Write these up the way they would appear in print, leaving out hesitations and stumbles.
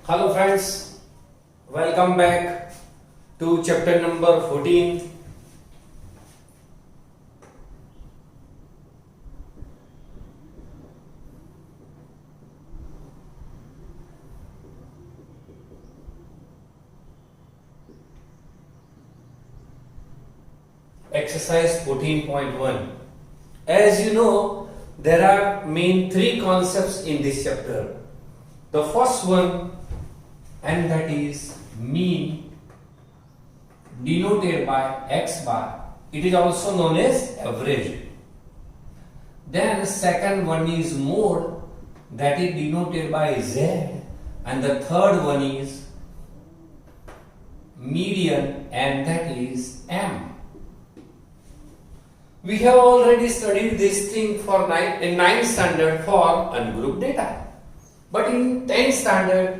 Hello friends, welcome back to chapter number 14. Exercise 14.1. As you know, there are main three concepts in this chapter. The first one, and that is mean, denoted by x bar. It is also known as average. Then the second one is mode, that is denoted by z, and the third one is median, and that is m. We have already studied this thing in 9th standard for ungrouped data. But in 10th standard,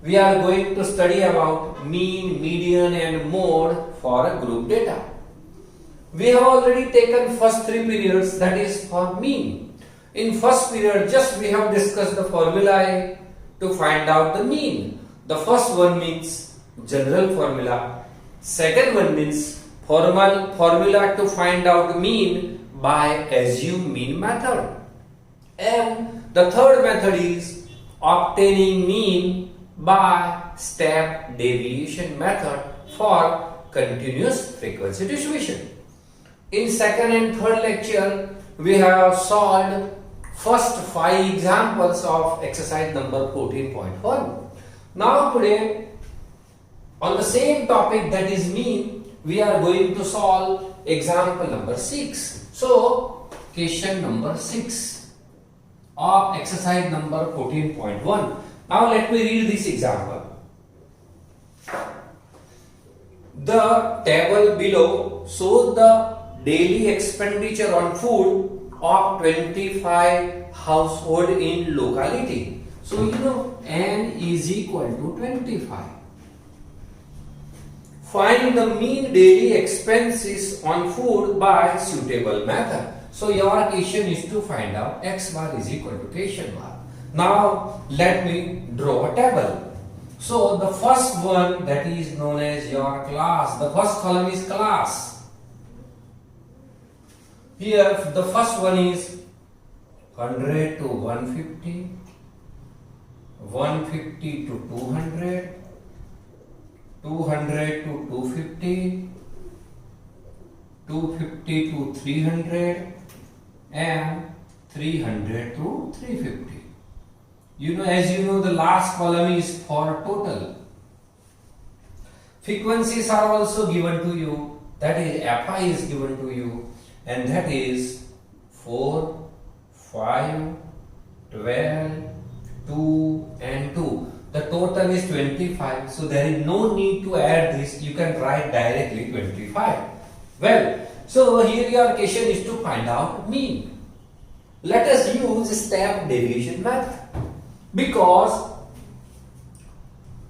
we are going to study about mean, median and mode for a group data. We have already taken first three periods, that is for mean. In first period, just we have discussed the formulae to find out the mean. The first one means general formula. Second one means formula to find out mean by assume mean method. And the third method is obtaining mean by step deviation method for continuous frequency distribution. In second and third lecture, we have solved first 5 examples of exercise number 14.1. Now today, on the same topic, that is mean, we are going to solve example number 6. So, question number 6 of exercise number 14.1. Now let me read this example. The table below shows the daily expenditure on food of 25 household in locality. So you know n is equal to 25. Find the mean daily expenses on food by suitable method. So your question is to find out x bar is equal to question bar. Now let me draw a table. So the first one, that is known as your class. The first column is class. Here the first one is 100 to 150, 150 to 200, 200 to 250, 250 to 300, and 300 to 350. As you know, the last column is for total. Frequencies are also given to you, that is Fi is given to you, and that is 4, 5, 12, 2 and 2. The total is 25, so there is no need to add this. You can write directly 25. Well, so here your question is to find out mean. Let us use step deviation method, because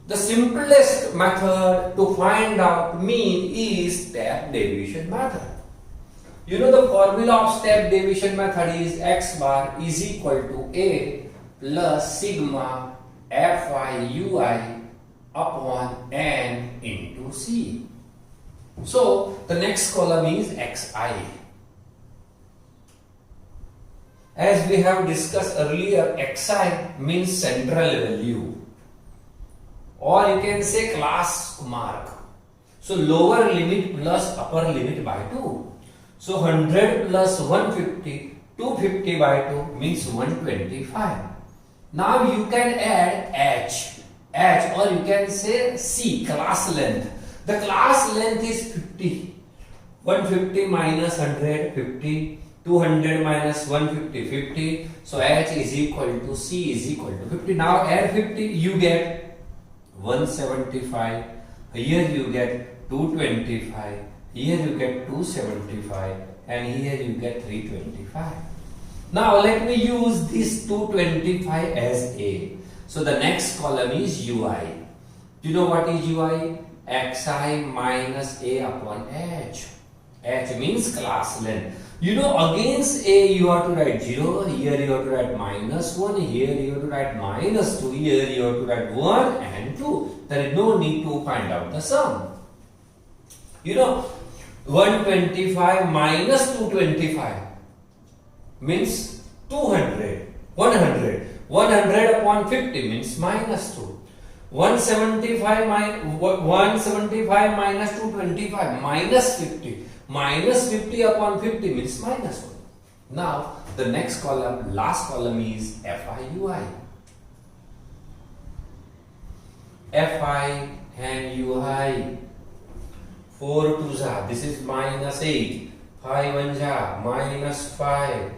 the simplest method to find out mean is step deviation method. The formula of step deviation method is x bar is equal to A plus sigma Fi ui upon n into c. So the next column is xi. As we have discussed earlier, xi means central value, or you can say class mark. So lower limit plus upper limit by 2. So 100 plus 150, 250 by 2 means 125. Now you can add h, or you can say c, class length. The class length is 50. 150 minus 100, 50. 200 minus 150, 50. So h is equal to c is equal to 50. Now add 50, you get 175. Here you get 225. Here you get 275. And here you get 325. Now let me use this 225 as A. So the next column is UI. Do you know what is UI? Xi minus A upon H. H means class length. You know, against A you have to write 0, here you have to write -1, here you have to write -2, here you have to write 1 and 2. There is no need to find out the sum. You know, 125 minus 225 means 200. 100 upon 50 means -2. 175 minus 225 minus 50. Minus 50 upon 50 means -1. Now, the next column, last column is FIUI. FI and UI. 4 2s are, this is -8. 5 1s are -5.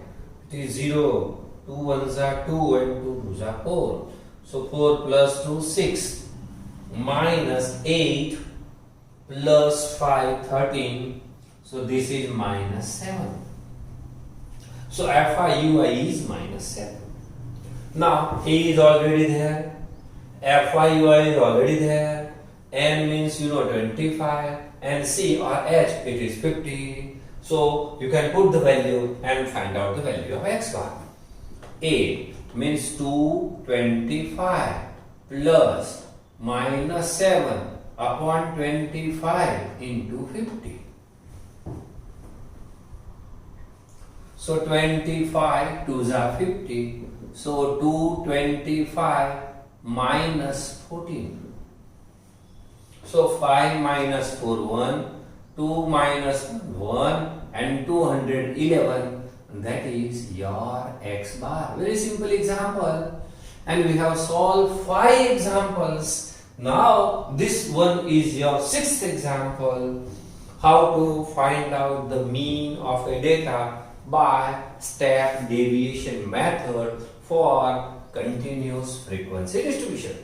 It is 0. 2 1s are 2 and 2 2s are 4. So 4 plus 2, 6. Minus 8 plus 5, 13. So this is -7. So FIUI is -7. Now A is already there. FIUI is already there. N means 25. And C or H, it is 50. So you can put the value and find out the value of X bar. A means 225 plus -7 upon 25 into 50. So 25 2s are 50. So 225 minus 14. So 5 minus 4 1, 2 minus 1 and 211. That is your X bar. Very simple example. And we have solved 5 examples. Now this one is your 6th example. How to find out the mean of a data by step deviation method for continuous frequency distribution.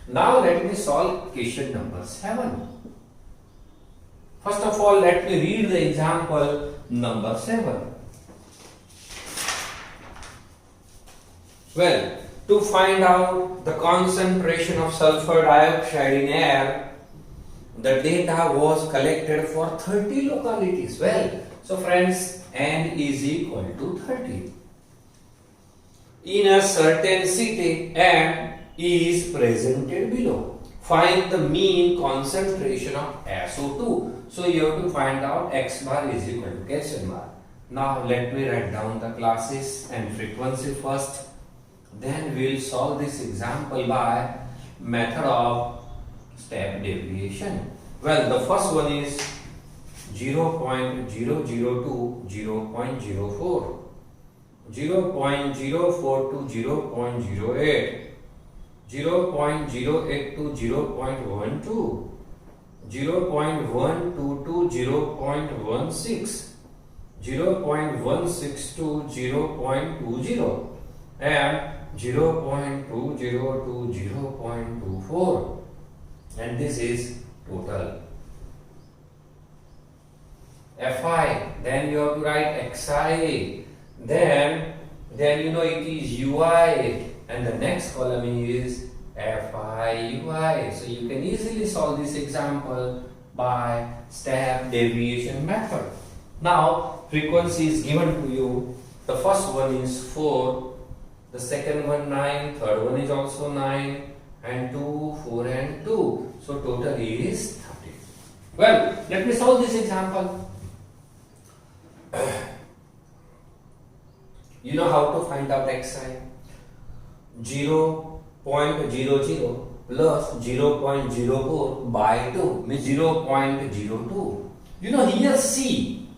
Now let me solve question number 7. First of all, let me read the example number 7. Well, to find out the concentration of sulfur dioxide in air, the data was collected for 30 localities. Well, so friends, N is equal to 30. In a certain city, N is presented below. Find the mean concentration of SO2. So you have to find out X bar is equal to Kelvin bar. Now let me write down the classes and frequency first. Then we will solve this example by method of step deviation. Well, the first one is 0.002, 0.04, 0.04 to 0.08, 0.08 to 0.12, 0.12 to 0.16, 0.16 to 0.20, and 0.20 to 0.24, and this is total. Fi, then you have to write Xi, then it is Ui, and the next column is FIUI. So you can easily solve this example by step deviation method. Now frequency is given to you. The first one is 4, the second one 9, third one is also 9, and 2, 4 and 2. So total is 30. Well, let me solve this example. You know how to find out Xi? 0.00 plus 0.04 by 2 means 0.02. You know here C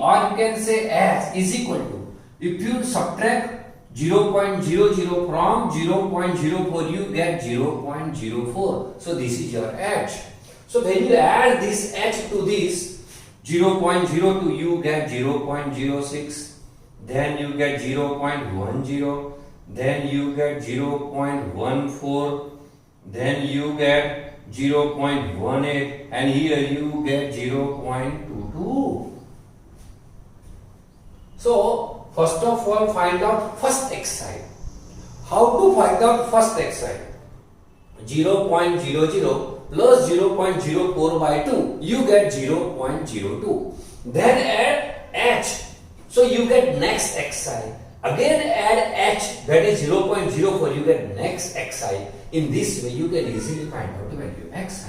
or you can say S is equal to, if you subtract 0.00 from 0.04 you get 0.04. So this is your H. So when you add this H to this 0.02 you get 0.06, then you get 0.10, then you get 0.14, then you get 0.18, and here you get 0.22. So first of all find out first Xi. How to find out first Xi? 0.00 plus 0.04 by 2 you get 0.02. Then add h. So you get next xi. Again add h, that is 0.04, you get next xi. In this way you can easily find out the value xi.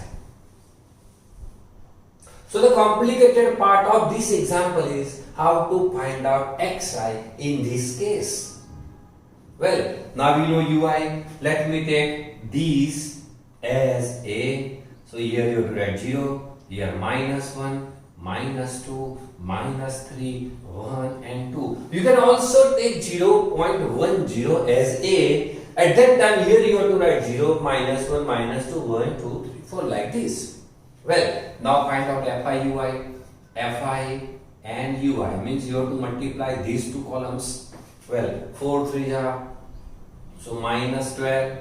So the complicated part of this example is how to find out xi in this case. Well, now we know ui. Let me take these as a. So here you write 0, here -1, -2, -3, 1 and 2. You can also take 0.10 as a. At that time here you have to write 0, -1, -2, 1, 2, 3, 4 like this. Well, now find out fi ui. Fi and ui means you have to multiply these two columns. Well, 4 3 are so -12,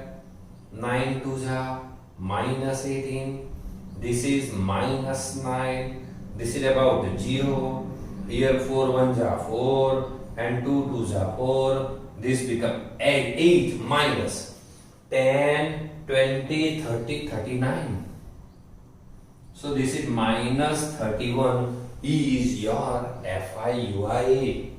9 2 are -18. This is -9. This is about 0. Here 4 1s are 4 and 2 2s are 4. This becomes 8 minus 10, 20, 30, 39. So this is -31 is your FIUI.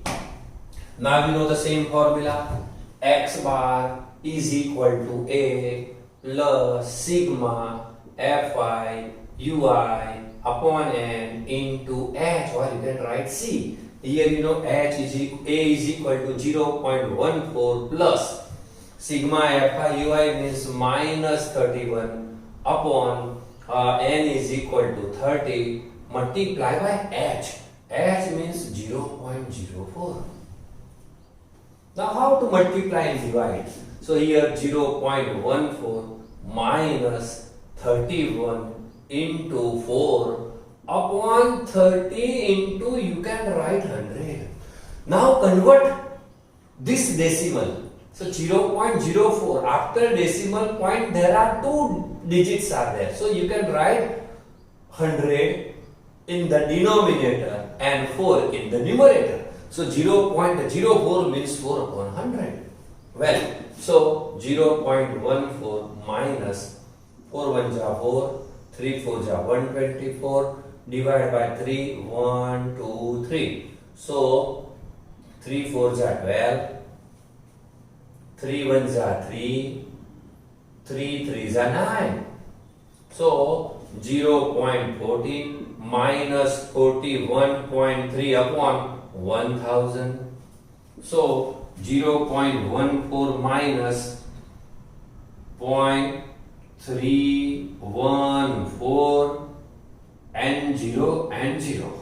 Now we know the same formula. X bar is equal to A plus sigma Fi Ui upon N into H, or you can write C. Here you know A is equal to 0.14 plus sigma Fi Ui means -31 upon N is equal to 30 multiply by H. H means 0.04. Now how to multiply and divide? So here 0.14 minus 31 into 4 upon 30 into, you can write 100. Now convert this decimal. So 0.04, after decimal point there are two digits are there. So you can write 100 in the denominator and 4 in the numerator. So 0.04 means 4 upon 100. Well, so 0.14 minus 4 1s are 4, 3 4s are 124, divided by 3, 1, 2, 3. So 3 4s are 12, 3 1s are 3, 3 3s are 9. So 0.14 minus 41.3 upon 1000. So 0.14 minus 0.314 and 0 and 0.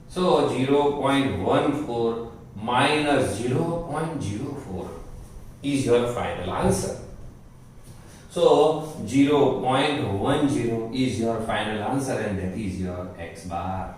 So 0.14 minus 0.04 is your final answer. So 0.10 is your final answer, and that is your x bar.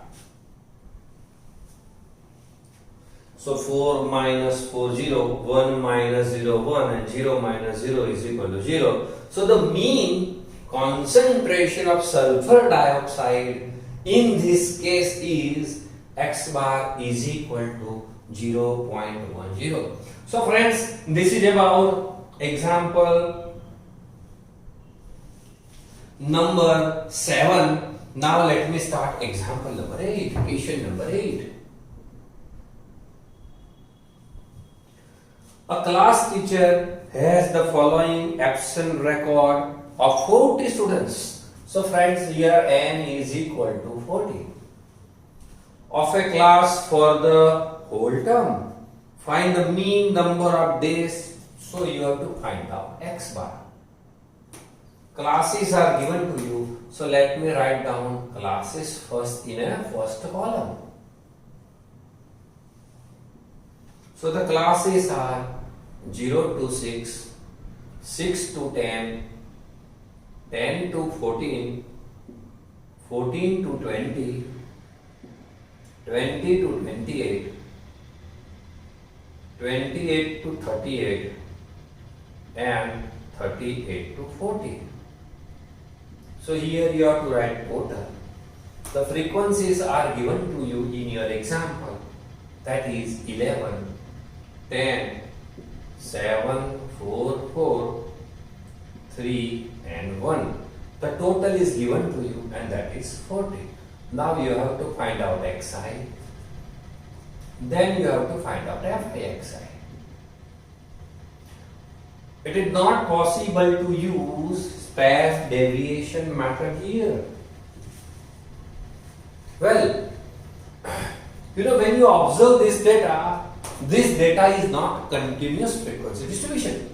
So 4 minus 40, 1 minus 0, 1 and 0 minus 0 is equal to 0. So the mean concentration of sulfur dioxide in this case is x bar is equal to 0.10. So friends, this is about example number 7. Now let me start example number 8, question number 8. A class teacher has the following absent record of 40 students. So friends, here n is equal to 40. Of a class for the whole term. Find the mean number of days. So you have to find out x bar. Classes are given to you. So let me write down classes first in a first column. So the classes are 0 to 6, 6 to 10, 10 to 14, 14 to 20, 20 to 28, 28 to 38, and 38 to 40. So here you have to write total. The frequencies are given to you in your example. That is 11, 10, 7, 4, 4, 3 and 1. The total is given to you, and that is 40. Now you have to find out xi. then you have to find out fi xi. It is not possible to use space deviation method here. Well, when you observe this data is not continuous frequency distribution.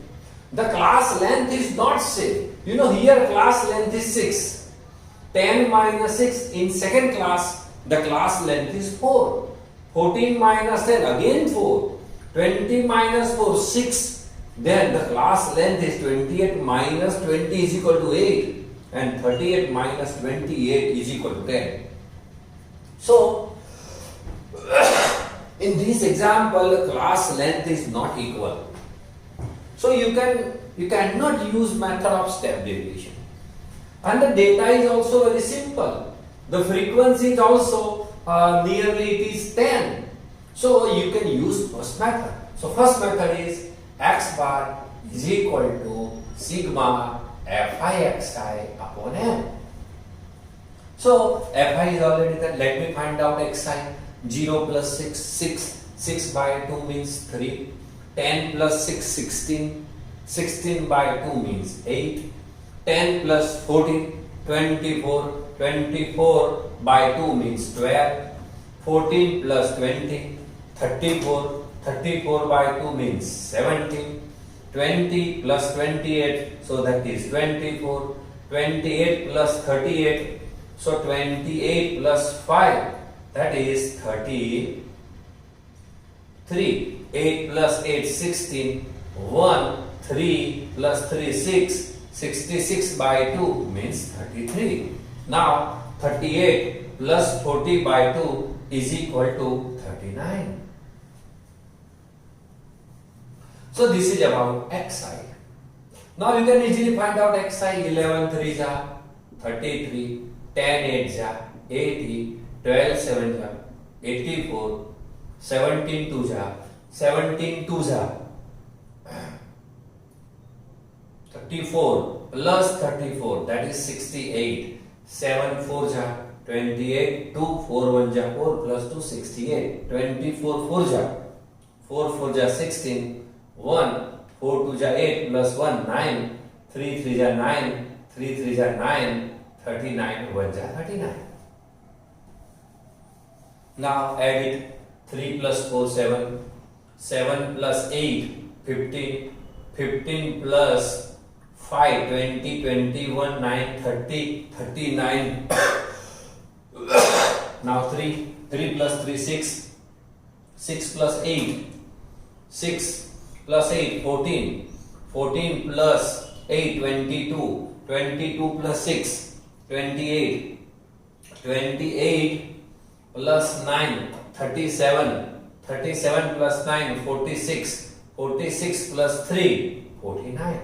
The class length is not same. Here class length is 6. 10 minus 6 in second class, the class length is 4. 14 minus 10 again 4. 20 minus 4 6. Then the class length is 28 minus 20 is equal to 8, and 38 minus 28 is equal to 10. So in this example, class length is not equal. So you cannot use method of step deviation. And the data is also very simple. The frequency is also nearly it is 10. So you can use first method. So first method is x bar is equal to sigma fi xi upon m. So fi is already there. Let me find out xi. 0 plus 6, 6. 6 by 2 means 3. 10 plus 6, 16. 16 by 2 means 8. 10 plus 14, 24. 24 by 2 means 12. 14 plus 20, 34. 34 by 2 means 17. 20 plus 28, so that is 24. 28 plus 38, so 28 plus 5, that is 33. 8 plus 8, 16. 1, 3 plus 3, 6. 66 by 2 means 33. Now 38 plus 40 by 2 is equal to 39. So this is about xi. Now you can easily find out xi. 11 3 ja 33, 10 8 ja 80, 12 7 ja 84, 17 2 ja 17 2 ja 34 plus 34, that is 68. 7 4 ja 28, 2 4 1 ja 4 plus 2 68. 24 4 ja 4 4 ja 16. 1 4 2 ja 8 plus 1 9. 3 3 ja 9. 3 3 ja 9. 39 1 ja 39. Now add it. 3 plus 4 7. 7 plus 8 15. 15 plus 5 20 21 9 30 39. Now 3 plus 3 6. 6 plus 8 6 plus 8 14. 14 plus 8 22. 22 plus 6 28. 28 plus 9 37. 37 plus 9 46. 46 plus 3 49.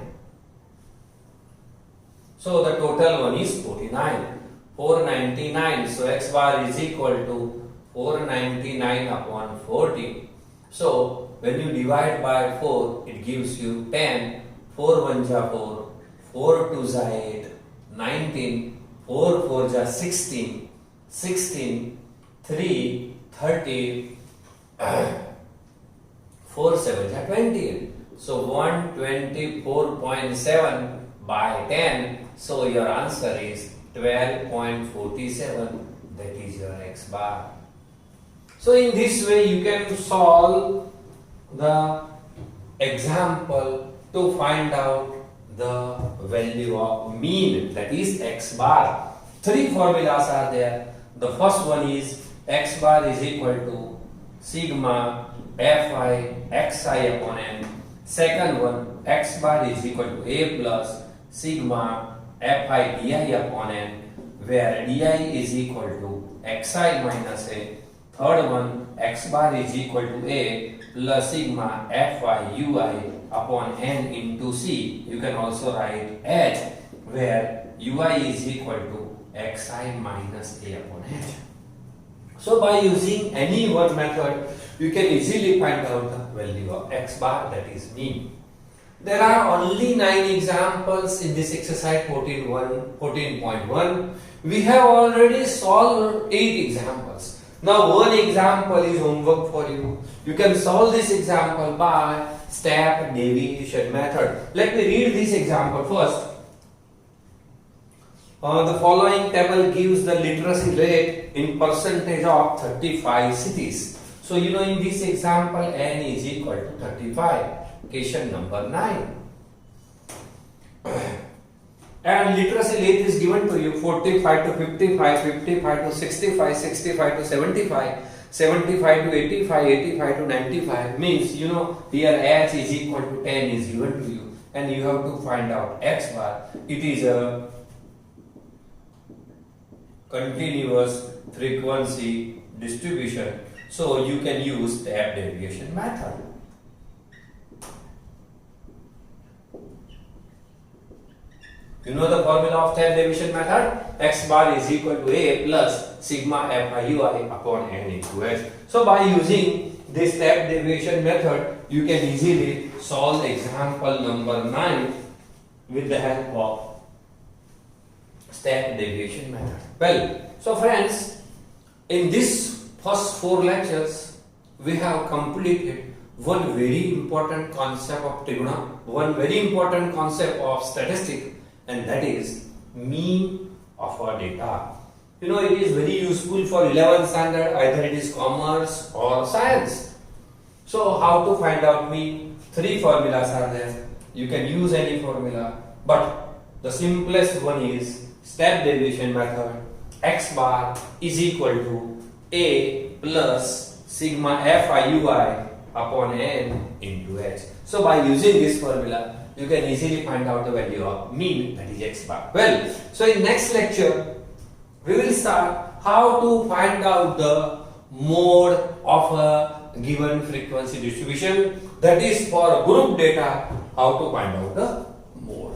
So the total one is 49. 499. So x bar is equal to 499 upon 40. So when you divide by 4, it gives you 10. 4 1 ja 4. 4 2 ja 8. 19. 4 4 ja 16. 16. 3 30. 4 7 ja 28. So 124.7 by 10. So your answer is 12.47. That is your x bar. So in this way you can solve the example to find out the value of mean, that is x bar. Three formulas are there. The first one is x bar is equal to sigma fi xi upon n. Second one, x bar is equal to a plus sigma fi di upon n, where di is equal to xi minus a. Third one, x bar is equal to a plus sigma fi ui upon n into c. You can also write h, where ui is equal to xi minus a upon h. So by using any one method, you can easily find out the value of x bar, that is mean. There are only 9 examples in this exercise 14.1. We have already solved 8 examples. Now one example is homework for you. You can solve this example by step deviation method. Let me read this example first. The following table gives the literacy rate in percentage of 35 cities. So you know in this example n is equal to 35. Question number 9. And literacy rate is given to you 45 to 55, 55 to 65, 65 to 75, 75 to 85, 85 to 95. Means you know here h is equal to 10 is given to you and you have to find out x bar. It is a continuous frequency distribution. So you can use step deviation method. You know the formula of step deviation method? X bar is equal to A plus sigma FIUI upon N into H. So by using this step deviation method, you can easily solve example number 9 with the help of step deviation method. Well, so friends, in this first 4 lectures, we have completed one very important concept of trigonometry, one very important concept of statistics, and that is mean of our data. You know, it is very useful for 11th standard, either it is commerce or science. So how to find out mean? 3 formulas are there. You can use any formula, but the simplest one is step deviation method. X bar is equal to A plus sigma FIUI upon N into H. So by using this formula, you can easily find out the value of mean, that is x bar. Well, so in next lecture, we will start how to find out the mode of a given frequency distribution. That is for group data, how to find out the mode.